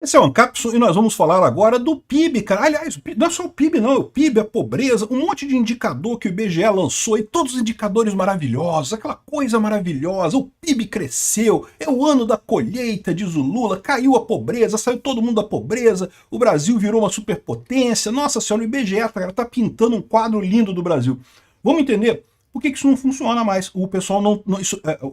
Esse é o Ancapsu e nós vamos falar agora do PIB, cara. Aliás, não é só o PIB não, é o PIB, a pobreza, um monte de indicador que o IBGE lançou e todos os indicadores maravilhosos, aquela coisa maravilhosa, o PIB cresceu, é o ano da colheita, diz o Lula, caiu a pobreza, saiu todo mundo da pobreza, o Brasil virou uma superpotência, nossa senhora, o IBGE, cara, tá pintando um quadro lindo do Brasil. Vamos entender? Por que isso não funciona mais? O pessoal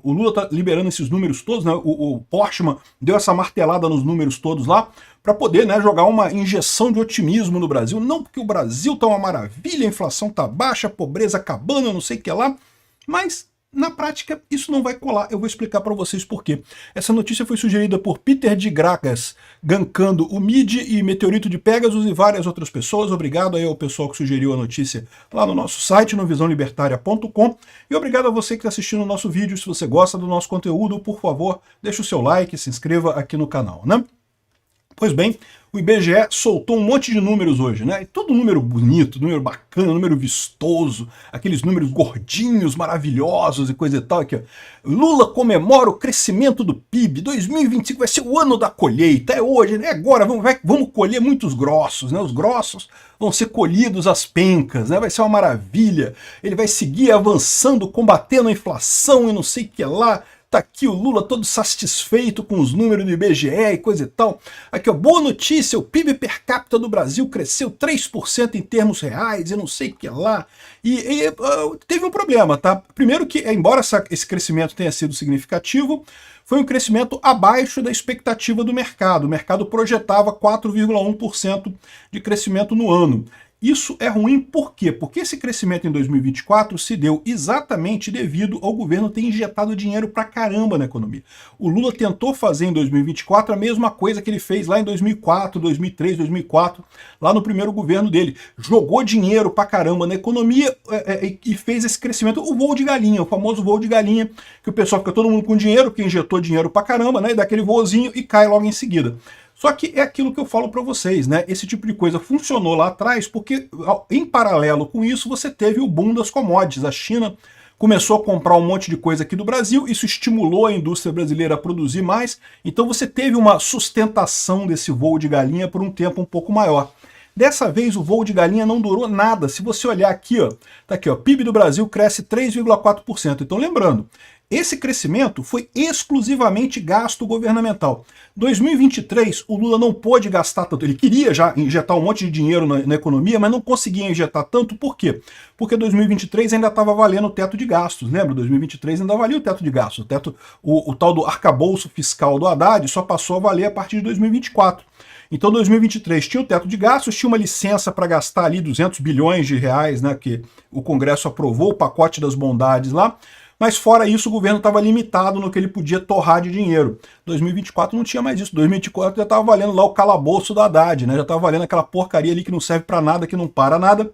o Lula está liberando esses números todos, né? O Portman deu essa martelada nos números todos lá para poder, né, jogar uma injeção de otimismo no Brasil. Não porque o Brasil está uma maravilha, a inflação está baixa, a pobreza acabando, eu não sei o que lá, mas na prática isso não vai colar. Eu vou explicar para vocês por quê. Essa notícia foi sugerida por Peter de Gragas, gankando o MIDI e Meteorito de Pegasus e várias outras pessoas. Obrigado aí ao pessoal que sugeriu a notícia lá no nosso site, no visãolibertaria.com. E obrigado a você que está assistindo o nosso vídeo. Se você gosta do nosso conteúdo, por favor, deixe o seu like, se inscreva aqui no canal, né? Pois bem, o IBGE soltou um monte de números hoje, né? E todo número bonito, número bacana, número vistoso, aqueles números gordinhos, maravilhosos e coisa e tal. Aqui, ó. Lula comemora o crescimento do PIB, 2025 vai ser o ano da colheita, é hoje, é agora, vamos colher muitos grossos, né? Os grossos vão ser colhidos às pencas, né? Vai ser uma maravilha, ele vai seguir avançando, combatendo a inflação e não sei o que lá. Tá aqui o Lula todo satisfeito com os números do IBGE e coisa e tal. Aqui, ó, boa notícia, o PIB per capita do Brasil cresceu 3% em termos reais e não sei o que lá. Teve um problema, tá? Primeiro que, embora esse crescimento tenha sido significativo, foi um crescimento abaixo da expectativa do mercado. O mercado projetava 4,1% de crescimento no ano. Isso é ruim por quê? Porque esse crescimento em 2024 se deu exatamente devido ao governo ter injetado dinheiro pra caramba na economia. O Lula tentou fazer em 2024 a mesma coisa que ele fez lá em 2004, 2003, 2004, lá no primeiro governo dele. Jogou dinheiro pra caramba na economia e fez esse crescimento, o voo de galinha, o famoso voo de galinha, que o pessoal fica todo mundo com dinheiro, que injetou dinheiro pra caramba, né, e dá aquele voozinho e cai logo em seguida. Só que é aquilo que eu falo para vocês, né? Esse tipo de coisa funcionou lá atrás porque, em paralelo com isso, você teve o boom das commodities. A China começou a comprar um monte de coisa aqui do Brasil, isso estimulou a indústria brasileira a produzir mais, então você teve uma sustentação desse voo de galinha por um tempo um pouco maior. Dessa vez o voo de galinha não durou nada. Se você olhar aqui, ó, tá aqui, ó, PIB do Brasil cresce 3,4%. Então lembrando, esse crescimento foi exclusivamente gasto governamental. 2023, o Lula não pôde gastar tanto. Ele queria já injetar um monte de dinheiro na economia, mas não conseguia injetar tanto. Por quê? Porque 2023 ainda estava valendo o teto de gastos. Lembra? 2023 ainda valia o teto de gastos. O tal do arcabouço fiscal do Haddad só passou a valer a partir de 2024. Então 2023 tinha o teto de gastos, tinha uma licença para gastar ali 200 bilhões de reais, né, que o Congresso aprovou, o pacote das bondades lá, mas fora isso o governo estava limitado no que ele podia torrar de dinheiro. 2024 não tinha mais isso, 2024 já estava valendo lá o calabouço da Haddad, né, já estava valendo aquela porcaria ali que não serve para nada, que não para nada,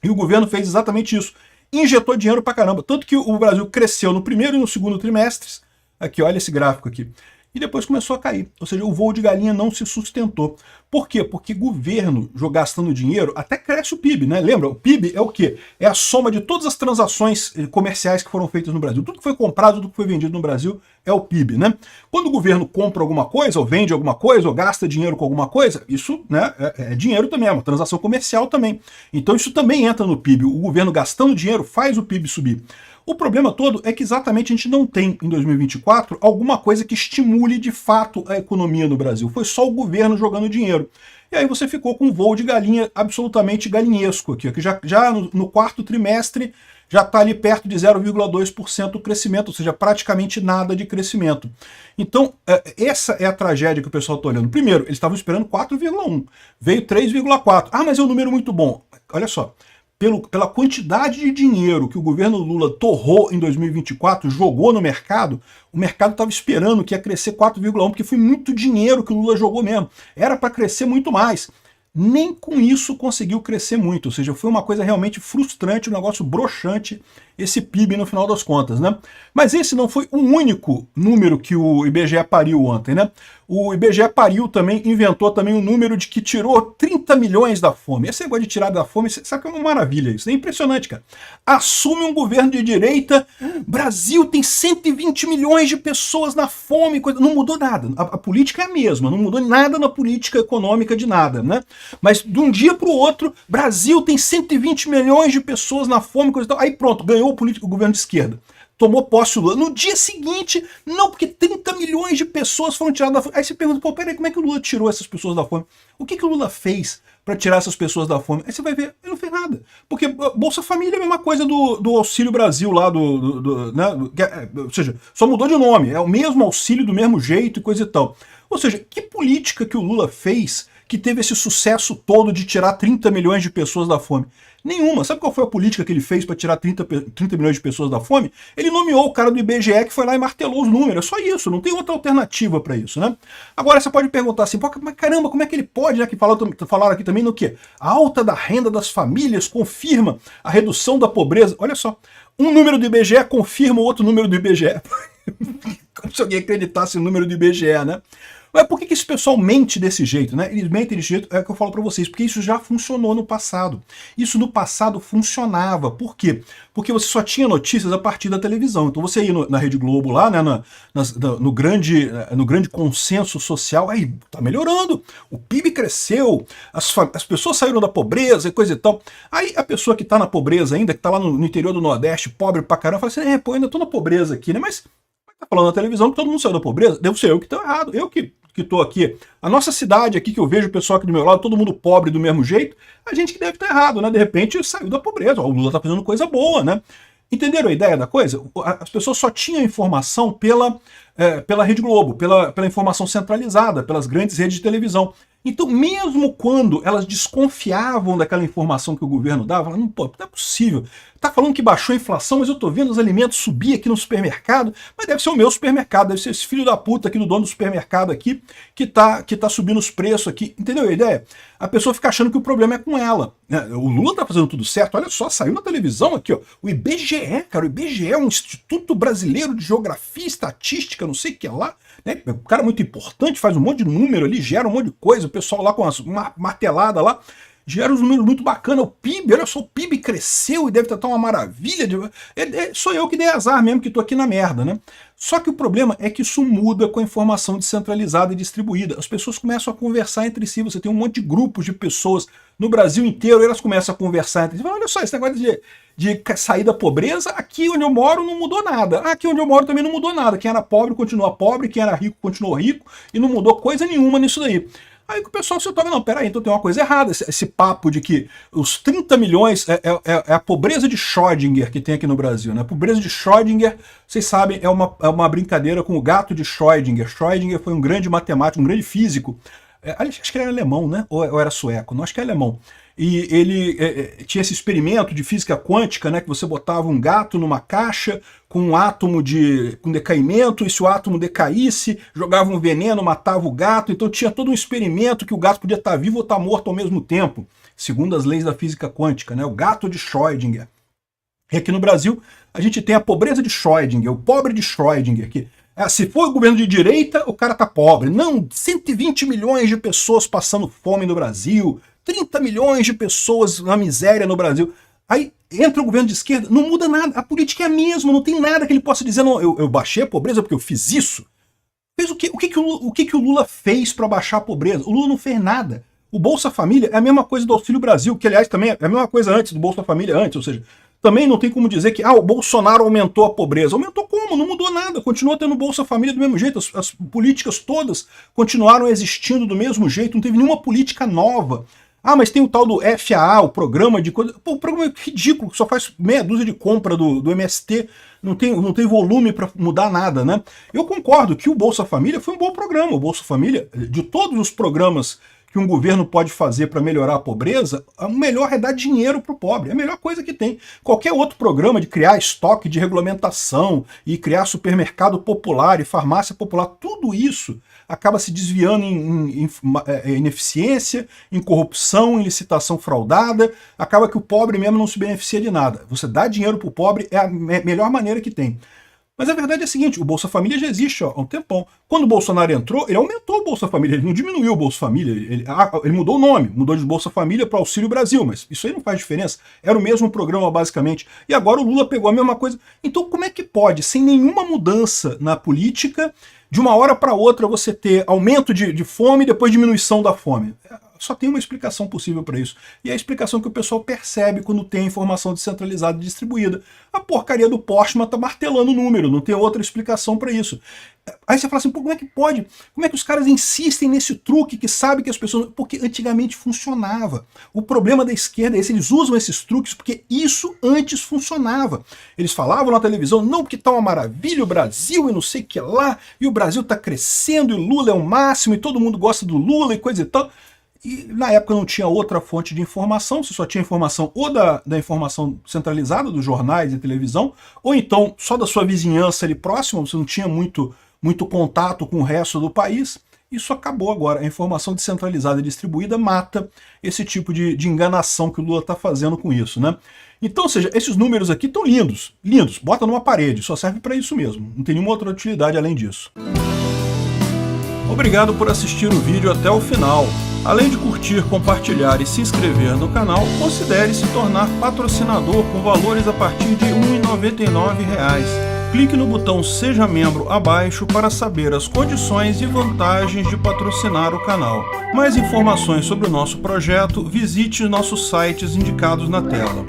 e o governo fez exatamente isso, injetou dinheiro para caramba, tanto que o Brasil cresceu no primeiro e no segundo trimestres, aqui olha esse gráfico aqui, e depois começou a cair. Ou seja, o voo de galinha não se sustentou. Por quê? Porque governo gastando dinheiro, até cresce o PIB, né? Lembra? O PIB é o quê? É a soma de todas as transações comerciais que foram feitas no Brasil. Tudo que foi comprado, tudo que foi vendido no Brasil é o PIB, né? Quando o governo compra alguma coisa, ou vende alguma coisa, ou gasta dinheiro com alguma coisa, isso, né, é dinheiro também, é uma transação comercial também. Então isso também entra no PIB. O governo gastando dinheiro faz o PIB subir. O problema todo é que exatamente a gente não tem, em 2024, alguma coisa que estimule de fato a economia no Brasil. Foi só o governo jogando dinheiro. E aí você ficou com um voo de galinha absolutamente galinhesco aqui, que já no quarto trimestre já está ali perto de 0,2% o crescimento, ou seja, praticamente nada de crescimento. Então, essa é a tragédia que o pessoal está olhando. Primeiro, eles estavam esperando 4,1, veio 3,4. Ah, mas é um número muito bom. Olha só. Pela quantidade de dinheiro que o governo Lula torrou em 2024, jogou no mercado, o mercado estava esperando que ia crescer 4,1, porque foi muito dinheiro que o Lula jogou mesmo. Era para crescer muito mais. Nem com isso conseguiu crescer muito, ou seja, foi uma coisa realmente frustrante, um negócio broxante esse PIB no final das contas, né? Mas esse não foi o único número que o IBGE pariu ontem, né? O IBGE pariu também, inventou também um número de que tirou 30 milhões da fome. Esse negócio de tirar da fome, sabe que é uma maravilha isso, é impressionante, cara. Assume um governo de direita, Brasil tem 120 milhões de pessoas na fome, não mudou nada. A política é a mesma, não mudou nada na política econômica de nada, né? Mas de um dia para o outro, Brasil tem 120 milhões de pessoas na fome, coisa e tal. Aí pronto, ganhou o governo de esquerda. Tomou posse o Lula. No dia seguinte, não, porque 30 milhões de pessoas foram tiradas da fome. Aí você pergunta, pô, peraí, como é que o Lula tirou essas pessoas da fome? O que o Lula fez para tirar essas pessoas da fome? Aí você vai ver, ele não fez nada. Porque Bolsa Família é a mesma coisa do Auxílio Brasil lá, né? Ou seja, só mudou de nome. É o mesmo auxílio, do mesmo jeito e coisa e tal. Ou seja, que política que o Lula fez que teve esse sucesso todo de tirar 30 milhões de pessoas da fome? Nenhuma. Sabe qual foi a política que ele fez para tirar 30 milhões de pessoas da fome? Ele nomeou o cara do IBGE que foi lá e martelou os números. É só isso, não tem outra alternativa para isso, né? Agora você pode perguntar assim, pô, mas caramba, como é que ele pode, né? Que falaram aqui também no quê? A alta da renda das famílias confirma a redução da pobreza. Olha só, um número do IBGE confirma o outro número do IBGE. Como se alguém acreditasse no número do IBGE, né? Mas por que esse pessoal mente desse jeito, né? Eles mentem desse jeito, é o que eu falo para vocês, porque isso já funcionou no passado. Isso no passado funcionava. Por quê? Porque você só tinha notícias a partir da televisão. Então você ia na Rede Globo lá, né, no grande consenso social, aí tá melhorando, o PIB cresceu, as pessoas saíram da pobreza e coisa e tal. Aí a pessoa que tá na pobreza ainda, que tá lá no interior do Nordeste, pobre pra caramba, fala assim, pô, ainda tô na pobreza aqui, né? Mas tá falando na televisão que todo mundo saiu da pobreza, devo ser eu que tô errado, eu que estou aqui. A nossa cidade aqui, que eu vejo o pessoal aqui do meu lado, todo mundo pobre do mesmo jeito, a gente que deve estar errado, né? De repente saiu da pobreza, o Lula está fazendo coisa boa, né? Entenderam a ideia da coisa? As pessoas só tinham informação pela Rede Globo, pela informação centralizada, pelas grandes redes de televisão. Então, mesmo quando elas desconfiavam daquela informação que o governo dava, falavam, pô, não é possível. Tá falando que baixou a inflação, mas eu tô vendo os alimentos subir aqui no supermercado, mas deve ser o meu supermercado, deve ser esse filho da puta aqui do dono do supermercado aqui, que tá subindo os preços aqui. Entendeu a ideia? A pessoa fica achando que o problema é com ela. O Lula tá fazendo tudo certo, olha só, saiu na televisão aqui, ó, o IBGE, cara, o IBGE é um Instituto Brasileiro de Geografia e Estatística, não sei o que lá, né? O cara é muito importante, faz um monte de número ali, gera um monte de coisa, o pessoal lá com uma martelada lá, gera uns números muito bacanas. O PIB, olha só, o PIB cresceu e deve estar uma maravilha. Sou eu que dei azar mesmo, que estou aqui na merda, né? Só que o problema é que isso muda com a informação descentralizada e distribuída. As pessoas começam a conversar entre si, você tem um monte de grupos de pessoas no Brasil inteiro, e elas começam a conversar entre si. Olha só, esse negócio de sair da pobreza, aqui onde eu moro não mudou nada. Aqui onde eu moro também não mudou nada. Quem era pobre continua pobre, quem era rico continuou rico, e não mudou coisa nenhuma nisso daí. Aí que o pessoal se toca, não, peraí, então tem uma coisa errada, esse papo de que os 30 milhões é a pobreza de Schrödinger que tem aqui no Brasil, né? A pobreza de Schrödinger, vocês sabem, é uma brincadeira com o gato de Schrödinger. Schrödinger foi um grande matemático, um grande físico, acho que ele era alemão, né? Ou era sueco, não, acho que é alemão. E ele tinha esse experimento de física quântica, né, que você botava um gato numa caixa com um átomo com decaimento, e se o átomo decaísse, jogava um veneno, matava o gato. Então tinha todo um experimento que o gato podia estar vivo ou estar morto ao mesmo tempo, segundo as leis da física quântica, né, o gato de Schrödinger. E aqui no Brasil a gente tem a pobreza de Schrödinger, o pobre de Schrödinger, que se for o governo de direita, o cara tá pobre. Não, 120 milhões de pessoas passando fome no Brasil, 30 milhões de pessoas na miséria no Brasil. Aí entra o governo de esquerda, não muda nada, a política é a mesma, não tem nada que ele possa dizer, não, eu baixei a pobreza porque eu fiz isso. Fez o quê? O que o Lula fez para baixar a pobreza? O Lula não fez nada. O Bolsa Família é a mesma coisa do Auxílio Brasil, que aliás também é a mesma coisa antes do Bolsa Família, ou seja, também não tem como dizer que o Bolsonaro aumentou a pobreza. Aumentou como? Não mudou nada. Continua tendo Bolsa Família do mesmo jeito. As políticas todas continuaram existindo do mesmo jeito. Não teve nenhuma política nova. Mas tem o tal do FAA, o programa de coisa. Pô, o programa é ridículo, que só faz meia dúzia de compra do MST. Não tem volume para mudar nada, né? Eu concordo que o Bolsa Família foi um bom programa. O Bolsa Família, de todos os programas que um governo pode fazer para melhorar a pobreza, o melhor é dar dinheiro para o pobre. É a melhor coisa que tem. Qualquer outro programa de criar estoque de regulamentação e criar supermercado popular e farmácia popular, tudo isso acaba se desviando em ineficiência, em corrupção, em licitação fraudada, acaba que o pobre mesmo não se beneficia de nada. Você dá dinheiro para o pobre é a melhor maneira que tem. Mas a verdade é a seguinte, o Bolsa Família já existe há um tempão. Quando o Bolsonaro entrou, ele aumentou o Bolsa Família, ele não diminuiu o Bolsa Família, ele mudou o nome, mudou de Bolsa Família para Auxílio Brasil, mas isso aí não faz diferença, era o mesmo programa basicamente, e agora o Lula pegou a mesma coisa. Então como é que pode, sem nenhuma mudança na política, de uma hora para outra você ter aumento de fome e depois diminuição da fome? Só tem uma explicação possível para isso. E é a explicação que o pessoal percebe quando tem informação descentralizada e distribuída. A porcaria do Postman tá martelando o número, não tem outra explicação para isso. Aí você fala assim, pô, como é que pode? Como é que os caras insistem nesse truque que sabe que as pessoas... Porque antigamente funcionava. O problema da esquerda é esse, eles usam esses truques porque isso antes funcionava. Eles falavam na televisão, não, porque tá uma maravilha o Brasil e não sei o que lá, e o Brasil tá crescendo e o Lula é o máximo e todo mundo gosta do Lula e coisa e tal. E na época não tinha outra fonte de informação, você só tinha informação ou da informação centralizada dos jornais e televisão, ou então só da sua vizinhança ali próxima, você não tinha muito contato com o resto do país. Isso acabou agora. A informação descentralizada e distribuída mata esse tipo de enganação que o Lula está fazendo com isso, né? Então, ou seja, esses números aqui estão lindos, lindos, bota numa parede, só serve para isso mesmo, não tem nenhuma outra utilidade além disso. Obrigado por assistir o vídeo até o final. Além de curtir, compartilhar e se inscrever no canal, considere se tornar patrocinador com valores a partir de R$ 1,99. Clique no botão Seja Membro abaixo para saber as condições e vantagens de patrocinar o canal. Mais informações sobre o nosso projeto, visite nossos sites indicados na tela.